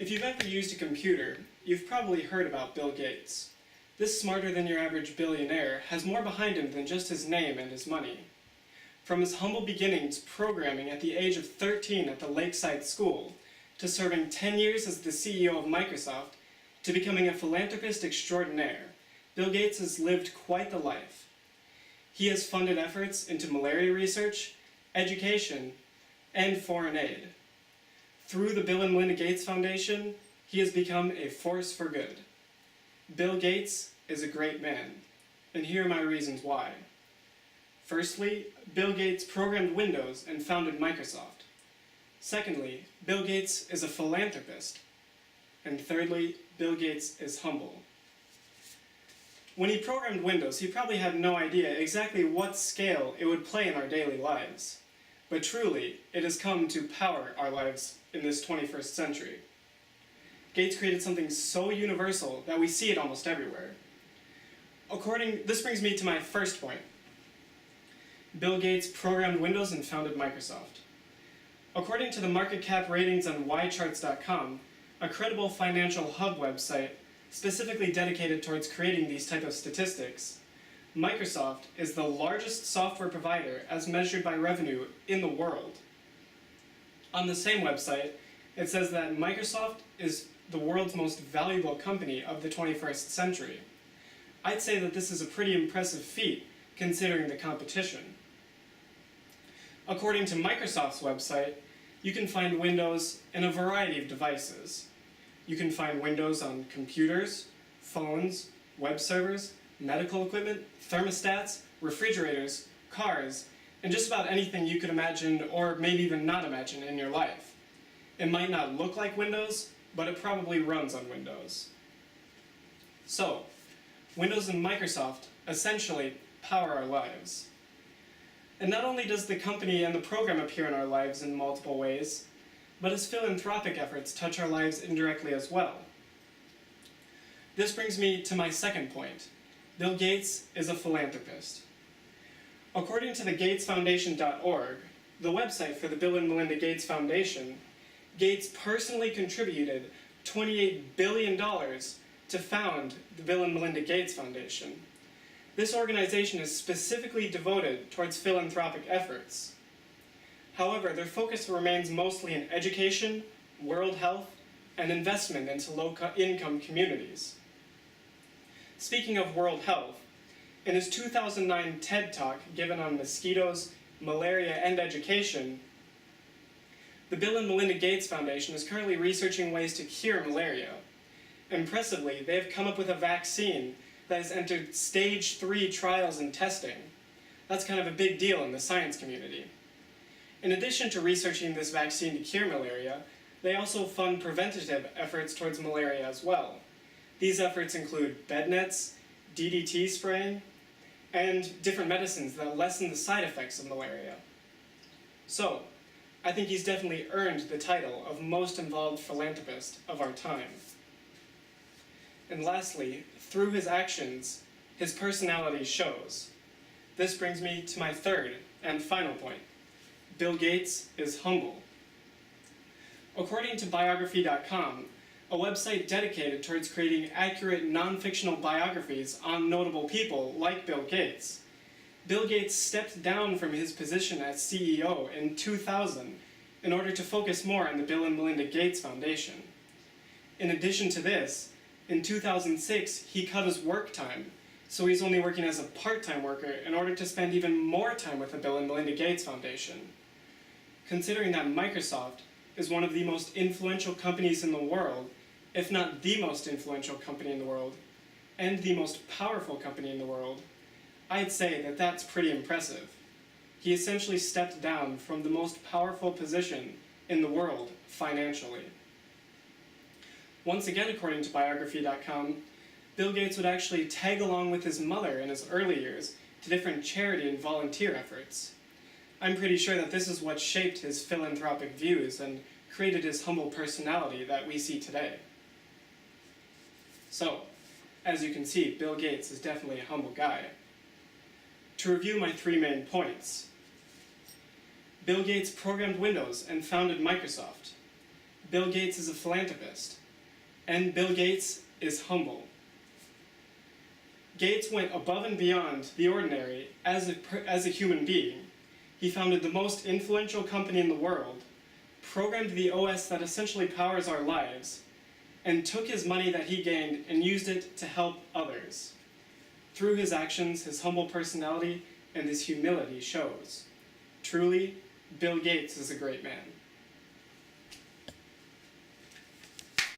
If you've ever used a computer, you've probably heard about Bill Gates. This smarter-than-your-average billionaire has more behind him than just his name and his money. From his humble beginnings programming at the age of 13 at the Lakeside School, to serving 10 years as the CEO of Microsoft, to becoming a philanthropist extraordinaire, Bill Gates has lived quite the life. He has funded efforts into malaria research, education, and foreign aid. Through the Bill and Melinda Gates Foundation, he has become a force for good. Bill Gates is a great man, and here are my reasons why. Firstly, Bill Gates programmed Windows and founded Microsoft. Secondly, Bill Gates is a philanthropist. And thirdly, Bill Gates is humble. When he programmed Windows, he probably had no idea exactly what scale it would play in our daily lives. But truly, it has come to power our lives in this 21st century. Gates created something so universal that we see it almost everywhere. This brings me to my first point. Bill Gates programmed Windows and founded Microsoft. According to the market cap ratings on ycharts.com, a credible financial hub website specifically dedicated towards creating these type of statistics, Microsoft is the largest software provider as measured by revenue in the world. On the same website, it says that Microsoft is the world's most valuable company of the 21st century. I'd say that this is a pretty impressive feat considering the competition. According to Microsoft's website, you can find Windows in a variety of devices. You can find Windows on computers, phones, web servers, medical equipment, thermostats, refrigerators, cars, and just about anything you could imagine or maybe even not imagine in your life. It might not look like Windows, but it probably runs on Windows. So, Windows and Microsoft essentially power our lives. And not only does the company and the program appear in our lives in multiple ways, but his philanthropic efforts touch our lives indirectly as well. This brings me to my second point. Bill Gates is a philanthropist. According to the GatesFoundation.org, the website for the Bill and Melinda Gates Foundation, Gates personally contributed $28 billion to found the Bill and Melinda Gates Foundation. This organization is specifically devoted towards philanthropic efforts. However, their focus remains mostly in education, world health, and investment into low-income communities. Speaking of world health, in his 2009 TED Talk given on mosquitoes, malaria, and education, the Bill and Melinda Gates Foundation is currently researching ways to cure malaria. Impressively, they have come up with a vaccine that has entered stage 3 trials and testing. That's kind of a big deal in the science community. In addition to researching this vaccine to cure malaria, they also fund preventative efforts towards malaria as well. These efforts include bed nets, DDT spraying, and different medicines that lessen the side effects of malaria. So, I think he's definitely earned the title of most involved philanthropist of our time. And lastly, through his actions, his personality shows. This brings me to my third and final point. Bill Gates is humble. According to biography.com, a website dedicated towards creating accurate non-fictional biographies on notable people like Bill Gates, Bill Gates stepped down from his position as CEO in 2000 in order to focus more on the Bill and Melinda Gates Foundation. In addition to this, in 2006, he cut his work time, so he's only working as a part-time worker in order to spend even more time with the Bill and Melinda Gates Foundation. Considering that Microsoft is one of the most influential companies in the world, if not the most influential company in the world, and the most powerful company in the world, I'd say that that's pretty impressive. He essentially stepped down from the most powerful position in the world financially. Once again, according to biography.com, Bill Gates would actually tag along with his mother in his early years to different charity and volunteer efforts. I'm pretty sure that this is what shaped his philanthropic views and created his humble personality that we see today. So, as you can see, Bill Gates is definitely a humble guy. To review my 3 main points. Bill Gates programmed Windows and founded Microsoft. Bill Gates is a philanthropist. And Bill Gates is humble. Gates went above and beyond the ordinary as a human being. He founded the most influential company in the world, programmed the OS that essentially powers our lives, and took his money that he gained and used it to help others. Through his actions, his humble personality and his humility shows. Truly, Bill Gates is a great man.